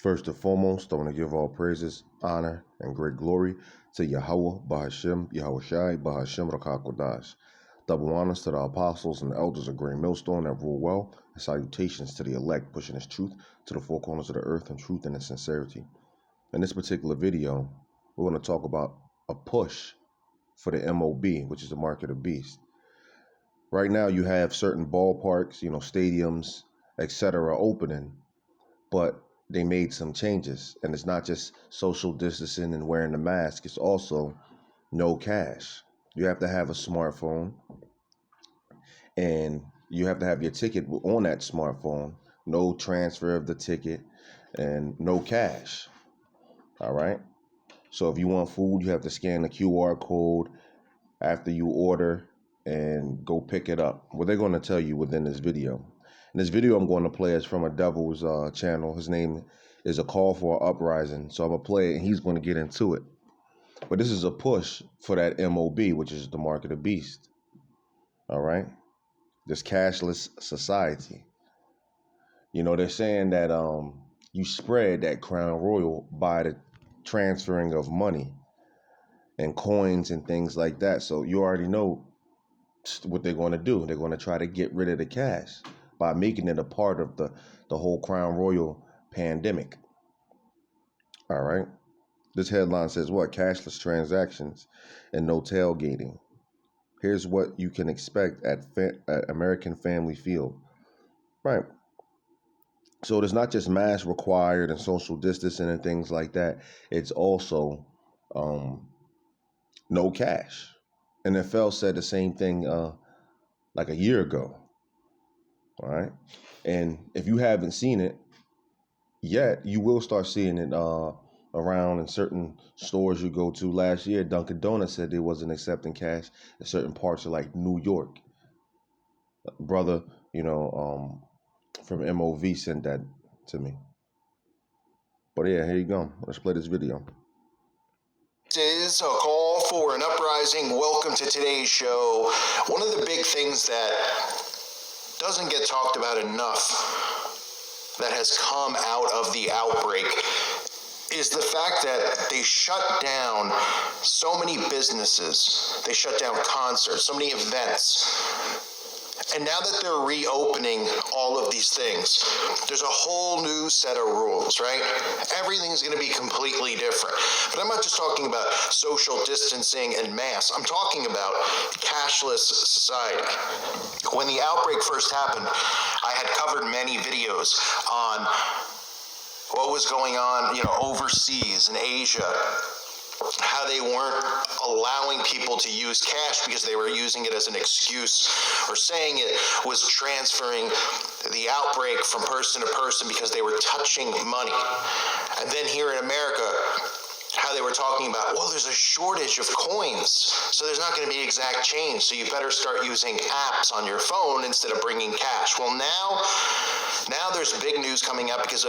First and foremost, I want to give all praises, honor, and great glory to Yahweh, Bahashem, Yahushai, Bahashem, Rakakodash. Double honors to the apostles and the elders of Great Millstone that rule well, and salutations to the elect pushing His truth to the four corners of the earth in truth and in sincerity. In this particular video, we're going to talk about a push for the M.O.B, which is the mark of the beast. Right now, you have certain ballparks, stadiums, etc. opening, but they made some changes, and it's not just social distancing and wearing the mask. It's also no cash. You have to have a smartphone, and you have to have your ticket on that smartphone. No transfer of the ticket, and no cash. All right. So if you want food, you have to scan the QR code after you order and go pick it up. What they're going to tell you within this video. And this video I'm going to play is from a devil's channel. His name is A Call for an Uprising. So I'm going to play it, and he's going to get into it. But this is a push for that M.O.B, which is the mark of the beast. All right? This cashless society. They're saying that you spread that crown royal by the transferring of money and coins and things like that. So you already know what they're going to do. They're going to try to get rid of the cash by making it a part of the whole crown royal pandemic. All right. This headline says what? Cashless transactions and no tailgating. Here's what you can expect at American Family Field. Right. So there's not just mask required and social distancing and things like that. It's also no cash. NFL said the same thing like a year ago. All right. And if you haven't seen it yet, you will start seeing it around in certain stores you go to. Last year, Dunkin' Donuts said they wasn't accepting cash in certain parts of like New York. Brother, from M.O.B sent that to me. But yeah, here you go. Let's play this video. This is A Call for an Uprising. Welcome to today's show. One of the big things that doesn't get talked about enough that has come out of the outbreak is the fact that they shut down so many businesses. They shut down concerts, so many events. And now that they're reopening all of these things, there's a whole new set of rules, right? Everything's going to be completely different. But I'm not just talking about social distancing and masks. I'm talking about cashless society. When the outbreak first happened, I had covered many videos on what was going on, overseas in Asia, how they weren't allowing people to use cash because they were using it as an excuse, or saying it was transferring the outbreak from person to person because they were touching money. And then here in America, how they were talking about, well, there's a shortage of coins, so there's not going to be exact change, so you better start using apps on your phone instead of bringing cash. Well, now there's big news coming out because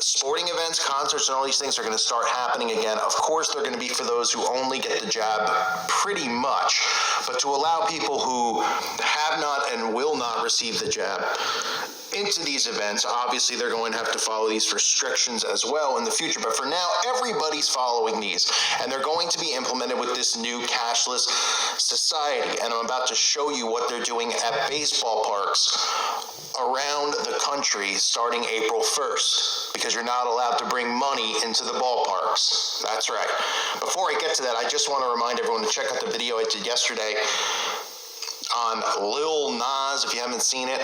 sporting events, concerts, and all these things are going to start happening again. Of course, they're going to be for those who only get the jab, pretty much, but to allow people who have not and will not receive the jab into these events, obviously they're going to have to follow these restrictions as well in the future. But for now, everybody's following these, and they're going to be implemented with this new cashless society. And I'm about to show you what they're doing at baseball parks around the country starting April 1st, because you're not allowed to bring money into the ballparks. That's right. Before I get to that, I just want to remind everyone to check out the video I did yesterday on Lil Nas, if you haven't seen it.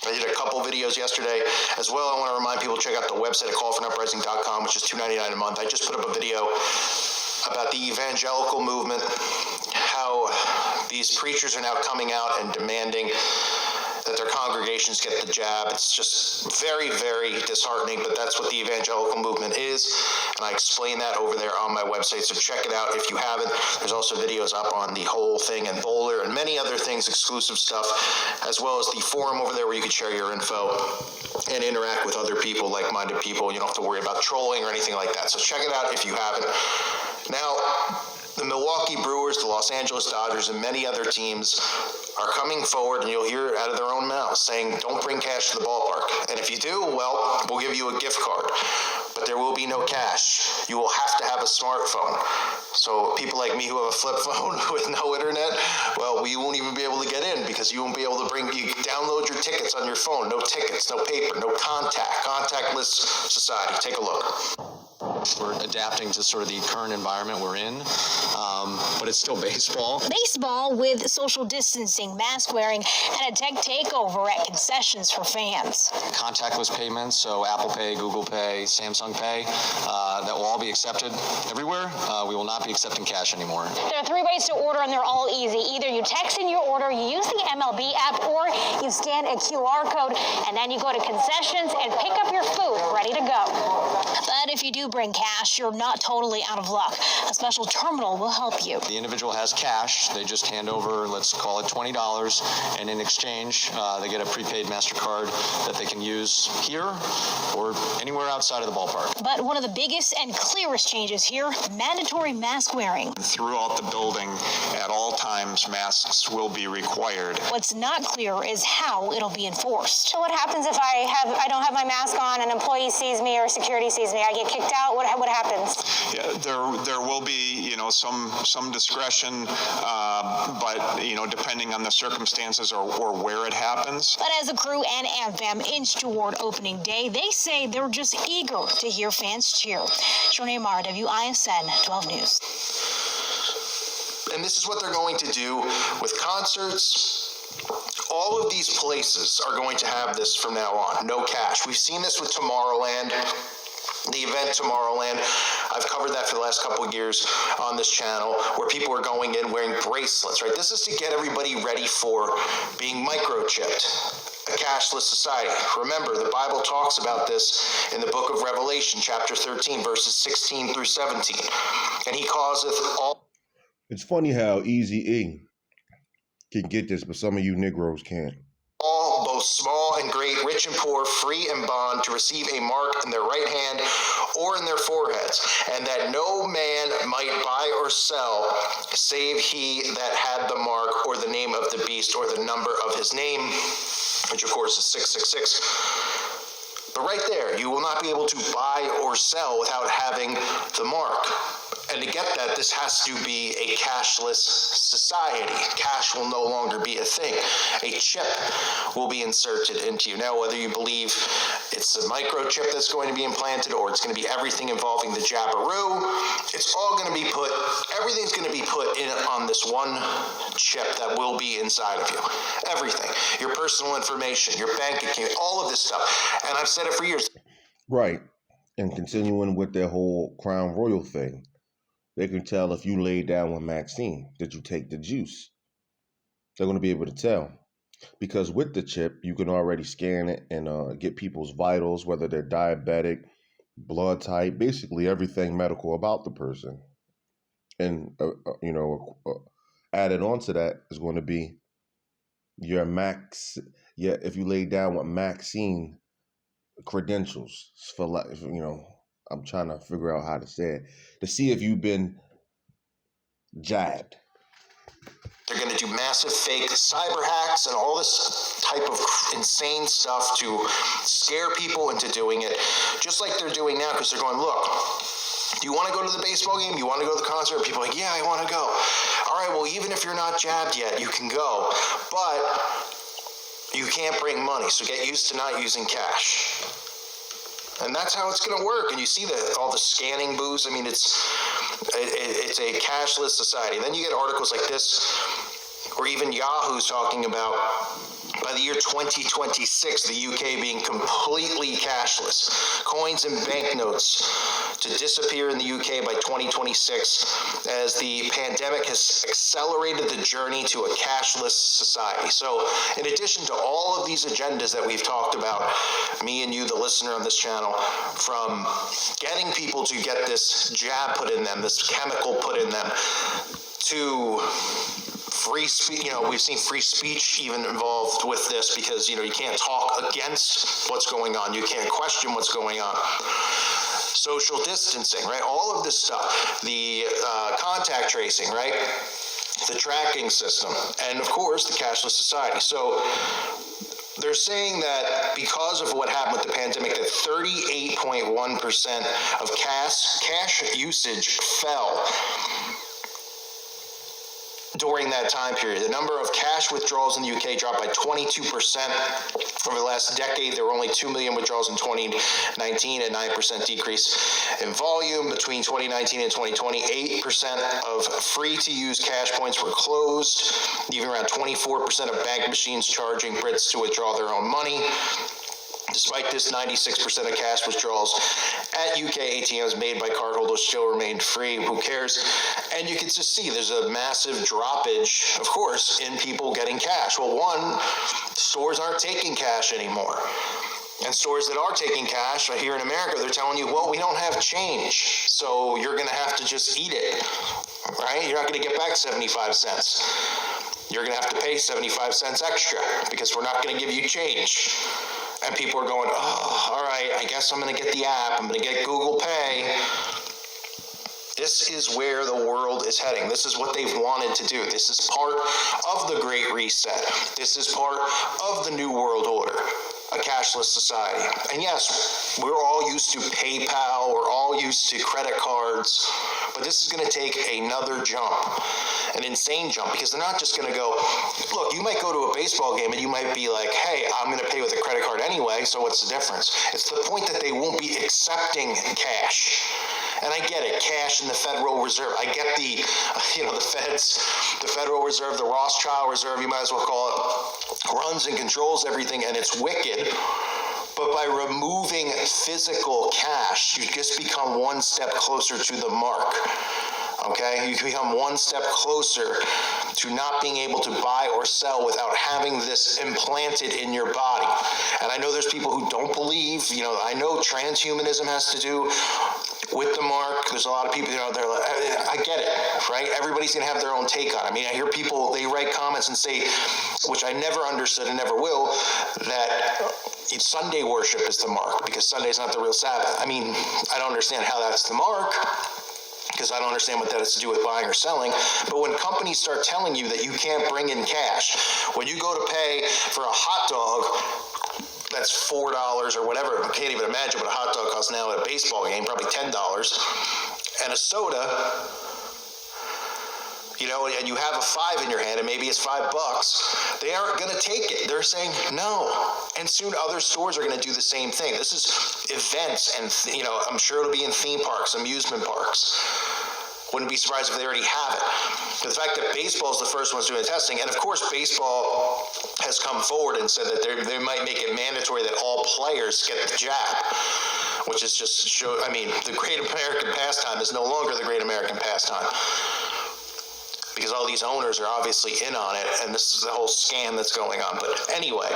I did a couple videos yesterday. As well, I want to remind people to check out the website at callforuprising.com, which is $2.99 a month. I just put up a video about the evangelical movement, how these preachers are now coming out and demanding that their congregations get the jab. It's just very, very disheartening, but that's what the evangelical movement is, and I explain that over there on my website, so check it out if you haven't. There's also videos up on the whole thing and Bowler and many other things, exclusive stuff, as well as the forum over there where you can share your info and interact with other people, like-minded people. You don't have to worry about trolling or anything like that, so check it out if you haven't. Now, The Milwaukee Brewers, the Los Angeles Dodgers, and many other teams are coming forward, and you'll hear it out of their own mouths saying, don't bring cash to the ballpark. And if you do, well, we'll give you a gift card. But there will be no cash. You will have to have a smartphone. So people like me who have a flip phone with no internet, well, we won't even be able to get in because you won't be able to download your tickets on your phone. No tickets, no paper, no contactless society. Take a look. We're adapting to sort of the current environment we're in, but it's still baseball. Baseball with social distancing, mask wearing, and a tech takeover at concessions for fans. Contactless payments, so Apple Pay, Google Pay, Samsung Pay, that will all be accepted everywhere. We will not be accepting cash anymore. There are 3 ways to order, and they're all easy. Either you text in your order, you use the M.O.B app, or you scan a QR code, and then you go to concessions and pick up your food ready to go. But if you do bring cash, you're not totally out of luck. A special terminal will help you. The individual has cash. They just hand over, let's call it $20, and in exchange, they get a prepaid MasterCard that they can use here or anywhere outside of the ballpark. But one of the biggest and clearest changes here, mandatory mask wearing. Throughout the building, at all times, masks will be required. What's not clear is how it'll be enforced. So what happens if I don't have my mask on, an employee sees me or security sees me? I get kicked out? What happens? Yeah, there will be, some discretion, but, depending on the circumstances or where it happens. But as the crew and AmFam inch toward opening day, they say they're just eager to hear fans cheer. Shornay Amara, WISN 12 News. And this is what they're going to do with concerts. All of these places are going to have this from now on, no cash. We've seen this with Tomorrowland. The event Tomorrowland, I've covered that for the last couple of years on this channel, where people are going in wearing bracelets, right? This is to get everybody ready for being microchipped, a cashless society. Remember, the Bible talks about this in the book of Revelation, chapter 13, verses 16 through 17. And he causeth all... It's funny how Easy E can get this, but some of you Negroes can't. All, both small and great, rich and poor, free and bond, to receive a mark in their right hand or in their foreheads, and that no man might buy or sell, save he that had the mark, or the name of the beast, or the number of his name, which of course is 666. But right there, you will not be able to buy or sell without having the mark. And to get that, this has to be a cashless society. Cash will no longer be a thing. A chip will be inserted into you. Now, whether you believe it's a microchip that's going to be implanted or it's going to be everything involving the jabberoo, it's all going to be everything's going to be put in on this one chip that will be inside of you. Everything. Your personal information, your bank account, all of this stuff. And I've said it for years. Right. And continuing with their whole Crown Royal thing. They can tell if you lay down with Maxine, did you take the juice? They're going to be able to tell. Because with the chip, you can already scan it and get people's vitals, whether they're diabetic, blood type, basically everything medical about the person. And, added on to that is going to be your if you lay down with Maxine credentials for life, I'm trying to figure out how to say it, to see if you've been jabbed. They're going to do massive fake cyber hacks and all this type of insane stuff to scare people into doing it, just like they're doing now, because they're going, look, do you want to go to the baseball game? You want to go to the concert? People are like, yeah, I want to go. All right, well, even if you're not jabbed yet, you can go. But you can't bring money, so get used to not using cash. And that's how it's going to work. And you see all the scanning booths. I mean, it's a cashless society. And then you get articles like this, or even Yahoo's talking about by the year 2026, the UK being completely cashless. Coins and banknotes to disappear in the UK by 2026, as the pandemic has accelerated the journey to a cashless society. So in addition to all of these agendas that we've talked about, me and you, the listener on this channel, from getting people to get this jab put in them, this chemical put in them, to free speech, we've seen free speech even involved with this, because, you can't talk against what's going on. You can't question what's going on. social distancing, right? All of this stuff, the contact tracing, right? The tracking system, and of course, the cashless society. So they're saying that because of what happened with the pandemic, that 38.1% of cash usage fell during that time period. The number of cash withdrawals in the UK dropped by 22%. Over the last decade, there were only 2 million withdrawals in 2019, a 9% decrease in volume. Between 2019 and 2020, 8% of free-to-use cash points were closed, leaving around 24% of bank machines charging Brits to withdraw their own money. Despite this, 96% of cash withdrawals at UK ATMs made by cardholders still remained free. Who cares? And you can just see there's a massive droppage, of course, in people getting cash. Well, one, stores aren't taking cash anymore. And stores that are taking cash here in America, they're telling you, well, we don't have change, so you're going to have to just eat it, right? You're not going to get back 75 cents. You're going to have to pay 75 cents extra because we're not going to give you change. And people are going, oh, all right, I guess I'm going to get the app. I'm going to get Google Pay. This is where the world is heading. This is what they've wanted to do. This is part of the Great Reset. This is part of the New World Order, a cashless society. And yes, we're all used to PayPal. We're all used to credit cards. But this is going to take another jump, an insane jump, because they're not just going to go, look, you might go to a baseball game and you might be like, hey, I'm going to pay with a credit card anyway, so what's the difference? It's the point that they won't be accepting cash. And I get it, cash in the Federal Reserve. I get the Federal Reserve, the Rothschild Reserve, you might as well call it, runs and controls everything, and it's wicked. But by removing physical cash, you just become one step closer to the mark. Okay? You can become one step closer to not being able to buy or sell without having this implanted in your body. And I know there's people who don't believe, I know transhumanism has to do with the mark. There's a lot of people, they're like, I get it, right? Everybody's going to have their own take on it. I mean, I hear people, they write comments and say, which I never understood and never will, that Sunday worship is the mark because Sunday's not the real Sabbath. I mean, I don't understand how that's the mark, because I don't understand what that has to do with buying or selling. But when companies start telling you that you can't bring in cash, when you go to pay for a hot dog, that's $4 or whatever. I can't even imagine what a hot dog costs now at a baseball game, probably $10. And a soda, and you have a $5 in your hand and maybe it's $5, they aren't going to take it. They're saying no. And soon other stores are going to do the same thing. This is events, and I'm sure it'll be in theme parks, amusement parks. Wouldn't be surprised if they already have it. But the fact that baseball is the first ones doing the testing, and of course baseball has come forward and said that they might make it mandatory that all players get the jab, which is just the great American pastime is no longer the great American pastime, because all these owners are obviously in on it, and this is the whole scam that's going on. But anyway,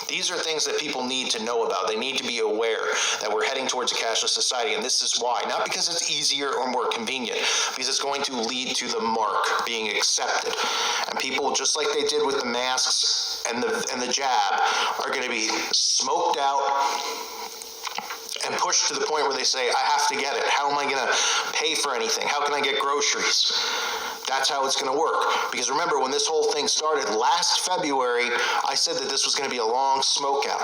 these are things that people need to know about. They need to be aware that we're heading towards a cashless society, and this is why. Not because it's easier or more convenient, because it's going to lead to the mark being accepted. And people, just like they did with the masks and the jab, are going to be smoked out and pushed to the point where they say, I have to get it. How am I going to pay for anything? How can I get groceries? That's how it's going to work. Because remember, when this whole thing started last February, I said that this was going to be a long smoke out.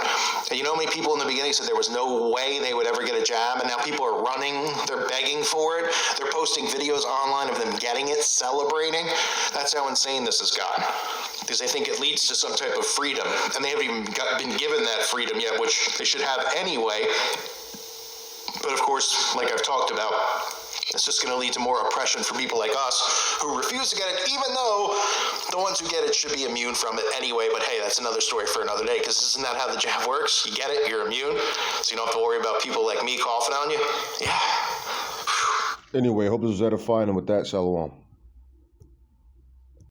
And you know how many people in the beginning said there was no way they would ever get a jab, and now people are running, they're begging for it, they're posting videos online of them getting it, celebrating. That's how insane this has gotten. Because they think it leads to some type of freedom, and they haven't even been given that freedom yet, which they should have anyway. But of course, like I've talked about, it's just going to lead to more oppression for people like us who refuse to get it, even though the ones who get it should be immune from it anyway. But hey, that's another story for another day, because isn't that how the jab works? You get it, you're immune, so you don't have to worry about people like me coughing on you. Yeah. Anyway, hope this was edifying, and with that, shalom.